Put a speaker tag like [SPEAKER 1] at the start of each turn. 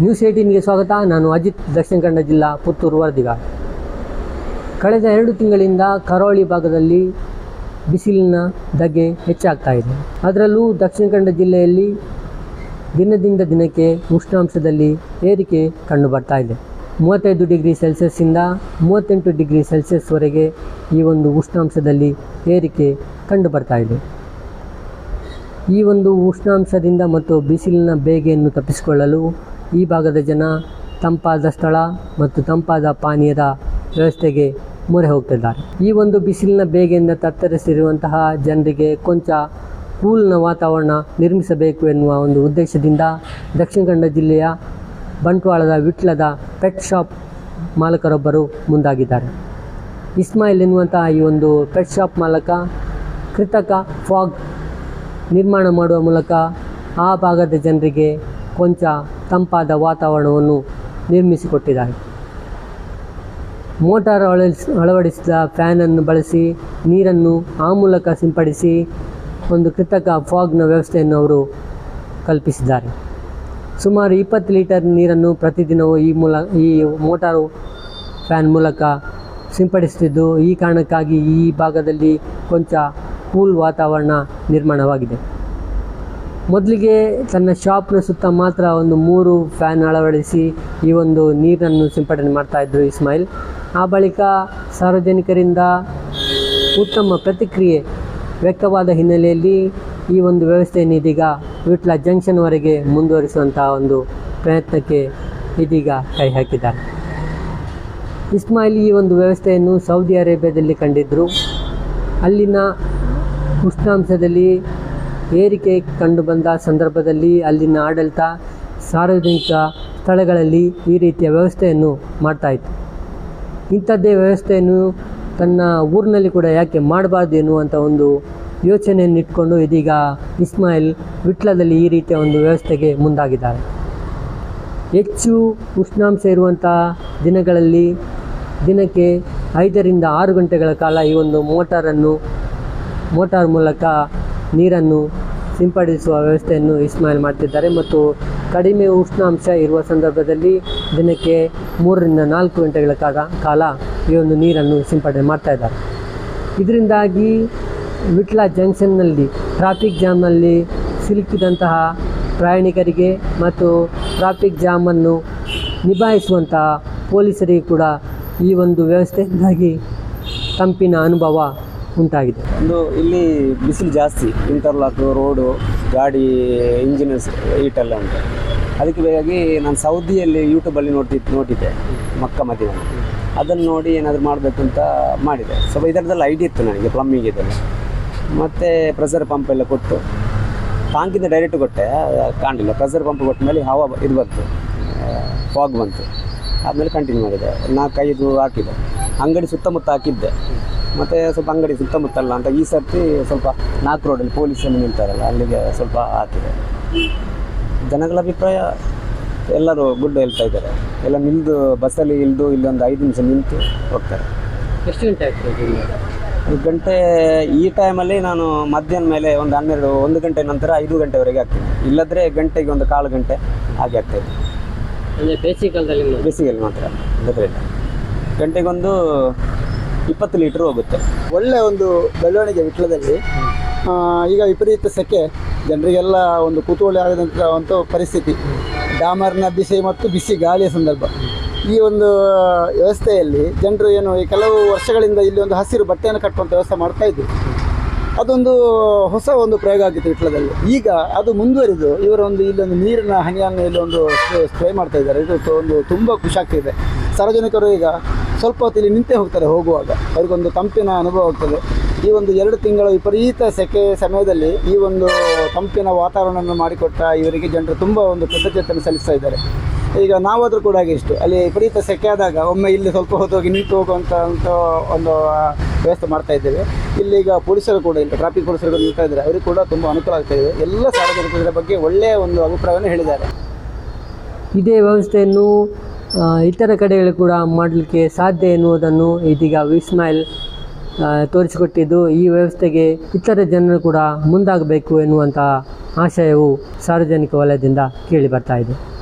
[SPEAKER 1] News 18ಗೆ ಸ್ವಾಗತ. ನಾನು ಅಜಿತ್, ದಕ್ಷಿಣ ಕನ್ನಡ ಜಿಲ್ಲಾ, ಪುತ್ತೂರು ವರದಿಗ. ಕಳೆದ 2 ತಿಂಗಳಿಂದ ಕರಾವಳಿ ಭಾಗದಲ್ಲಿ ಬಿಸಿಲಿನ ಧಗೆ ಹೆಚ್ಚಾಗ್ತಾ ಇದೆ. ಅದರಲ್ಲೂ ದಕ್ಷಿಣ ಕನ್ನಡ ಜಿಲ್ಲೆಯಲ್ಲಿ ದಿನದಿಂದ ದಿನಕ್ಕೆ ಉಷ್ಣಾಂಶದಲ್ಲಿ ಏರಿಕೆ ಕಂಡುಬರ್ತಾ ಇದೆ. 35 ಡಿಗ್ರಿ ಸೆಲ್ಸಿಯಸ್ಸಿಂದ 38 ಡಿಗ್ರಿ ಸೆಲ್ಸಿಯಸ್ವರೆಗೆ ಈ ಒಂದು ಉಷ್ಣಾಂಶದಲ್ಲಿ ಏರಿಕೆ ಕಂಡುಬರ್ತಾ ಇದೆ. ಈ ಒಂದು ಉಷ್ಣಾಂಶದಿಂದ ಮತ್ತು ಬಿಸಿಲಿನ ಬೇಗೆಯನ್ನು ತಪ್ಪಿಸಿಕೊಳ್ಳಲು ಈ ಭಾಗದ ಜನ ತಂಪಾದ ಸ್ಥಳ ಮತ್ತು ತಂಪಾದ ಪಾನೀಯದ ವ್ಯವಸ್ಥೆಗೆ ಮೊರೆ ಹೋಗ್ತಿದ್ದಾರೆ. ಈ ಒಂದು ಬಿಸಿಲಿನ ಬೇಗೆಯಿಂದ ತತ್ತರಿಸಿರುವಂತಹ ಜನರಿಗೆ ಕೊಂಚ ಕೂಲ್ನ ವಾತಾವರಣ ನಿರ್ಮಿಸಬೇಕು ಎನ್ನುವ ಒಂದು ಉದ್ದೇಶದಿಂದ ದಕ್ಷಿಣ ಕನ್ನಡ ಜಿಲ್ಲೆಯ ಬಂಟ್ವಾಳದ ವಿಟ್ಲದ ಪೆಟ್ ಶಾಪ್ ಮಾಲಕರೊಬ್ಬರು ಮುಂದಾಗಿದ್ದಾರೆ. ಇಸ್ಮಾಯಿಲ್ ಎನ್ನುವಂತಹ ಈ ಒಂದು ಪೆಟ್ ಶಾಪ್ ಮಾಲಕ ಕೃತಕ ಫಾಗ್ ನಿರ್ಮಾಣ ಮಾಡುವ ಮೂಲಕ ಆ ಭಾಗದ ಜನರಿಗೆ ಕೊಂಚ ತಂಪಾದ ವಾತಾವರಣವನ್ನು ನಿರ್ಮಿಸಿಕೊಟ್ಟಿದ್ದಾರೆ. ಮೋಟಾರ್ ಅಳವಡಿಸಿದ ಫ್ಯಾನನ್ನು ಬಳಸಿ ನೀರನ್ನು ಆ ಮೂಲಕ ಸಿಂಪಡಿಸಿ ಒಂದು ಕೃತಕ ಫಾಗ್ನ ವ್ಯವಸ್ಥೆಯನ್ನು ಅವರು ಕಲ್ಪಿಸಿದ್ದಾರೆ. ಸುಮಾರು 20 ಲೀಟರ್ ನೀರನ್ನು ಪ್ರತಿದಿನವೂ ಈ ಮೋಟಾರು ಫ್ಯಾನ್ ಮೂಲಕ ಸಿಂಪಡಿಸುತ್ತಿದ್ದು, ಈ ಕಾರಣಕ್ಕಾಗಿ ಈ ಭಾಗದಲ್ಲಿ ಕೊಂಚ ಕೂಲ್ ವಾತಾವರಣ ನಿರ್ಮಾಣವಾಗಿದೆ. ಮೊದಲಿಗೆ ತನ್ನ ಶಾಪ್ನ ಸುತ್ತ ಮಾತ್ರ ಒಂದು 3 ಫ್ಯಾನ್ ಅಳವಡಿಸಿ ಈ ಒಂದು ನೀರನ್ನು ಸಿಂಪಡಣೆ ಮಾಡ್ತಾಯಿದ್ರು ಇಸ್ಮಾಯಿಲ್. ಆ ಬಳಿಕ ಸಾರ್ವಜನಿಕರಿಂದ ಉತ್ತಮ ಪ್ರತಿಕ್ರಿಯೆ ವ್ಯಕ್ತವಾದ ಹಿನ್ನೆಲೆಯಲ್ಲಿ ಈ ಒಂದು ವ್ಯವಸ್ಥೆಯನ್ನು ಇದೀಗ ವಿಟ್ಲ ಜಂಕ್ಷನ್ವರೆಗೆ ಮುಂದುವರಿಸುವಂಥ ಒಂದು ಪ್ರಯತ್ನಕ್ಕೆ ಇದೀಗ ಕೈ ಹಾಕಿದ್ದಾರೆ. ಇಸ್ಮಾಯಿಲ್ ಈ ಒಂದು ವ್ಯವಸ್ಥೆಯನ್ನು ಸೌದಿ ಅರೇಬಿಯಾದಲ್ಲಿ ಕಂಡಿದ್ದರು. ಅಲ್ಲಿನ ಉಷ್ಣಾಂಶದಲ್ಲಿ ಏರಿಕೆ ಕಂಡುಬಂದ ಸಂದರ್ಭದಲ್ಲಿ ಅಲ್ಲಿನ ಆಡಳಿತ ಸಾರ್ವಜನಿಕ ಸ್ಥಳಗಳಲ್ಲಿ ಈ ರೀತಿಯ ವ್ಯವಸ್ಥೆಯನ್ನು ಮಾಡ್ತಾಯಿತ್ತು. ಇಂಥದ್ದೇ ವ್ಯವಸ್ಥೆಯನ್ನು ತನ್ನ ಊರಿನಲ್ಲಿ ಕೂಡ ಯಾಕೆ ಮಾಡಬಾರ್ದು ಎನ್ನುವಂಥ ಒಂದು ಯೋಚನೆಯನ್ನು ಇಟ್ಕೊಂಡು ಇದೀಗ ಇಸ್ಮಾಯಿಲ್ ವಿಟ್ಲದಲ್ಲಿ ಈ ರೀತಿಯ ಒಂದು ವ್ಯವಸ್ಥೆಗೆ ಮುಂದಾಗಿದ್ದಾರೆ. ಹೆಚ್ಚು ಉಷ್ಣಾಂಶ ಇರುವಂಥ ದಿನಗಳಲ್ಲಿ ದಿನಕ್ಕೆ 5 ರಿಂದ 6 ಗಂಟೆಗಳ ಕಾಲ ಈ ಒಂದು ಮೋಟಾರ್ ಮೂಲಕ ನೀರನ್ನು ಸಿಂಪಡಿಸುವ ವ್ಯವಸ್ಥೆಯನ್ನು ಇಸ್ಮಾಯಿಲ್ ಮಾಡ್ತಿದ್ದಾರೆ. ಮತ್ತು ಕಡಿಮೆ ಉಷ್ಣಾಂಶ ಇರುವ ಸಂದರ್ಭದಲ್ಲಿ ದಿನಕ್ಕೆ 3 ರಿಂದ 4 ಗಂಟೆಗಳ ಕಾಲ ಈ ಒಂದು ನೀರನ್ನು ಸಿಂಪಡಣೆ ಮಾಡ್ತಾ ಇದ್ದಾರೆ. ಇದರಿಂದಾಗಿ ವಿಟ್ಲ ಜಂಕ್ಷನ್ನಲ್ಲಿ ಟ್ರಾಫಿಕ್ ಜಾಮ್ನಲ್ಲಿ ಸಿಲುಕಿದಂತಹ ಪ್ರಯಾಣಿಕರಿಗೆ ಮತ್ತು ಟ್ರಾಫಿಕ್ ಜಾಮನ್ನು ನಿಭಾಯಿಸುವಂತಹ ಪೊಲೀಸರಿಗೆ ಕೂಡ ಈ ಒಂದು ವ್ಯವಸ್ಥೆಯಿಂದಾಗಿ ತಂಪಿನ ಅನುಭವ ಉಂಟಾಗಿದೆ.
[SPEAKER 2] ಇಲ್ಲಿ ಬಿಸಿಲು ಜಾಸ್ತಿ, ಇಂಟರ್ಲಾಕ್ ರೋಡು, ಗಾಡಿ ಇಂಜಿನ್ ಹೀಟೆಲ್ಲ ಉಂಟು. ಅದಕ್ಕೆ ಬೇಕಾಗಿ ನಾನು ಸೌದಿಯಲ್ಲಿ ಯೂಟ್ಯೂಬಲ್ಲಿ ನೋಡಿದ್ದೆ ಮಕ್ಕ ಮದೀನ. ಅದನ್ನು ನೋಡಿ ಏನಾದರೂ ಮಾಡಬೇಕು ಅಂತ ಮಾಡಿದೆ. ಸ್ವಲ್ಪ ಇದರದ್ದೆಲ್ಲ ಐಡಿಯಾ ಇತ್ತು ನನಗೆ, ಪ್ಲಮ್ಮಿಂಗ್ ಇದೆಲ್ಲ. ಮತ್ತು ಪ್ರೆಷರ್ ಪಂಪ್ ಎಲ್ಲ ಕೊಟ್ಟು ಟ್ಯಾಂಕಿಂದ ಡೈರೆಕ್ಟ್ ಕೊಟ್ಟೆ, ಕಾಣಲಿಲ್ಲ. ಪ್ರೆಷರ್ ಪಂಪ್ ಕೊಟ್ಟ ಮೇಲೆ ಇದು ಬಂತು, ಫಾಗ್ ಬಂತು. ಆದಮೇಲೆ ಕಂಟಿನ್ಯೂ ಮಾಡಿದೆ. 4-5 ಹಾಕಿದೆ. ಅಂಗಡಿ ಸುತ್ತಮುತ್ತ ಹಾಕಿದ್ದೆ. ಮತ್ತು ಸ್ವಲ್ಪ ಅಂಗಡಿ ಸುತ್ತಮುತ್ತಲ್ಲ ಅಂತ ಈ ಸರ್ತಿ ಸ್ವಲ್ಪ 4 ರೋಡಲ್ಲಿ ಪೊಲೀಸಲ್ಲಿ ನಿಲ್ತಾರಲ್ಲ, ಅಲ್ಲಿಗೆ ಸ್ವಲ್ಪ ಹಾಕಿದೆ. ಜನಗಳ ಅಭಿಪ್ರಾಯ ಎಲ್ಲರೂ ಗುಡ್ ಹೇಳ್ತಾ ಇದ್ದಾರೆ. ಎಲ್ಲ ನಿಲ್ದು ಬಸ್ಸಲ್ಲಿ ಇಳಿದು ಇಲ್ಲೊಂದು 5 ನಿಮಿಷ ನಿಂತು ಹೋಗ್ತಾರೆ.
[SPEAKER 1] ಎಷ್ಟು ಗಂಟೆ ಆಗ್ತದೆ?
[SPEAKER 2] 5 ಗಂಟೆ. ಈ ಟೈಮಲ್ಲಿ ನಾನು ಮಧ್ಯಾಹ್ನ ಮೇಲೆ ಒಂದು 1 ಗಂಟೆ ನಂತರ 5 ಗಂಟೆವರೆಗೆ ಆಗ್ತೀನಿ. ಇಲ್ಲದ್ರೆ ಗಂಟೆಗೆ ಒಂದು 1/4 ಗಂಟೆ ಹಾಗೆ ಆಗ್ತಾಯಿದೆ.
[SPEAKER 1] ಅಂದರೆ
[SPEAKER 2] ಬೇಸಿಗೆಯಲ್ಲಿ ಮಾತ್ರ. ಗಂಟೆಗೊಂದು 20 ಲೀಟ್ರ್ ಹೋಗುತ್ತೆ.
[SPEAKER 3] ಒಳ್ಳೆಯ ಒಂದು ಬೆಳವಣಿಗೆ ವಿಟ್ಲದಲ್ಲಿ. ಈಗ ವಿಪರೀತ ಸೆಕೆ, ಜನರಿಗೆಲ್ಲ ಒಂದು ಕುತೂಹಲ ಆಗದಂಥ ಒಂದು ಪರಿಸ್ಥಿತಿ. ಡಾಮರ್ನ ಬಿಸಿ ಮತ್ತು ಬಿಸಿ ಗಾಳಿಯ ಸಂದರ್ಭ. ಈ ಒಂದು ವ್ಯವಸ್ಥೆಯಲ್ಲಿ ಜನರು ಈ ಕೆಲವು ವರ್ಷಗಳಿಂದ ಇಲ್ಲಿ ಒಂದು ಹಸಿರು ಬಟ್ಟೆಯನ್ನು ಕಟ್ಟುವಂಥ ವ್ಯವಸ್ಥೆ ಮಾಡ್ತಾಯಿದ್ರು. ಅದೊಂದು ಹೊಸ ಒಂದು ಪ್ರಯೋಗ ಆಗಿತ್ತು ವಿಟ್ಲದಲ್ಲಿ. ಈಗ ಅದು ಮುಂದುವರಿದು ಇಲ್ಲೊಂದು ನೀರಿನ ಹನಿಯನ್ನು ಇಲ್ಲೊಂದು ಸ್ಪ್ರೇ ಮಾಡ್ತಾ ಇದ್ದಾರೆ. ಇದು ತುಂಬ ಖುಷಿ ಆಗ್ತಿದೆ. ಸಾರ್ವಜನಿಕರು ಈಗ ಸ್ವಲ್ಪ ಹೊತ್ತು ಇಲ್ಲಿ ನಿಂತೇ ಹೋಗ್ತಾರೆ. ಹೋಗುವಾಗ ಅವ್ರಿಗೊಂದು ತಂಪಿನ ಅನುಭವ ಆಗ್ತದೆ. ಈ ಒಂದು 2 ತಿಂಗಳ ವಿಪರೀತ ಸೆಕೆ ಸಮಯದಲ್ಲಿ ಈ ಒಂದು ತಂಪಿನ ವಾತಾವರಣವನ್ನು ಮಾಡಿಕೊಟ್ಟ ಇವರಿಗೆ ಜನರು ತುಂಬ ಒಂದು ಕೃತಜ್ಞತೆಯನ್ನು ಸಲ್ಲಿಸ್ತಾ ಇದ್ದಾರೆ. ಈಗ ನಾವಾದರೂ ಕೂಡ ಹಾಗೆ ಅಲ್ಲಿ ವಿಪರೀತ ಸೆಕೆ ಆದಾಗ ಒಮ್ಮೆ ಇಲ್ಲಿ ಸ್ವಲ್ಪ ಹೊತ್ತು ಹೋಗಿ ನಿಂತು ಹೋಗುವಂಥ ಒಂದು ವ್ಯವಸ್ಥೆ ಮಾಡ್ತಾ ಇದ್ದೇವೆ. ಇಲ್ಲಿಗ ಪೊಲೀಸರು ಕೂಡ ಟ್ರಾಫಿಕ್ ಪೊಲೀಸರು ನಿಲ್ತಾ ಇದ್ದಾರೆ. ಅವರಿಗೆ ಕೂಡ ತುಂಬ ಅನುಕೂಲ ಆಗ್ತಾ ಇದೆ. ಎಲ್ಲ ಸಾರ್ವಜನಿಕರ ಬಗ್ಗೆ ಒಳ್ಳೆಯ ಒಂದು ಅಭಿಪ್ರಾಯವನ್ನು ಹೇಳಿದ್ದಾರೆ.
[SPEAKER 1] ಇದೇ ವ್ಯವಸ್ಥೆಯನ್ನು ಇತರ ಕಡೆಗಳು ಕೂಡ ಮಾಡಲಿಕ್ಕೆ ಸಾಧ್ಯ ಎನ್ನುವುದನ್ನು ಇದೀಗ ಇಸ್ಮಾಯಿಲ್ ತೋರಿಸಿಕೊಟ್ಟಿದ್ದು, ಈ ವ್ಯವಸ್ಥೆಗೆ ಇತರ ಜನರು ಕೂಡ ಮುಂದಾಗಬೇಕು ಎನ್ನುವಂಥ ಆಶಯವು ಸಾರ್ವಜನಿಕ ವಲಯದಿಂದ ಕೇಳಿ ಬರ್ತಾ ಇದೆ.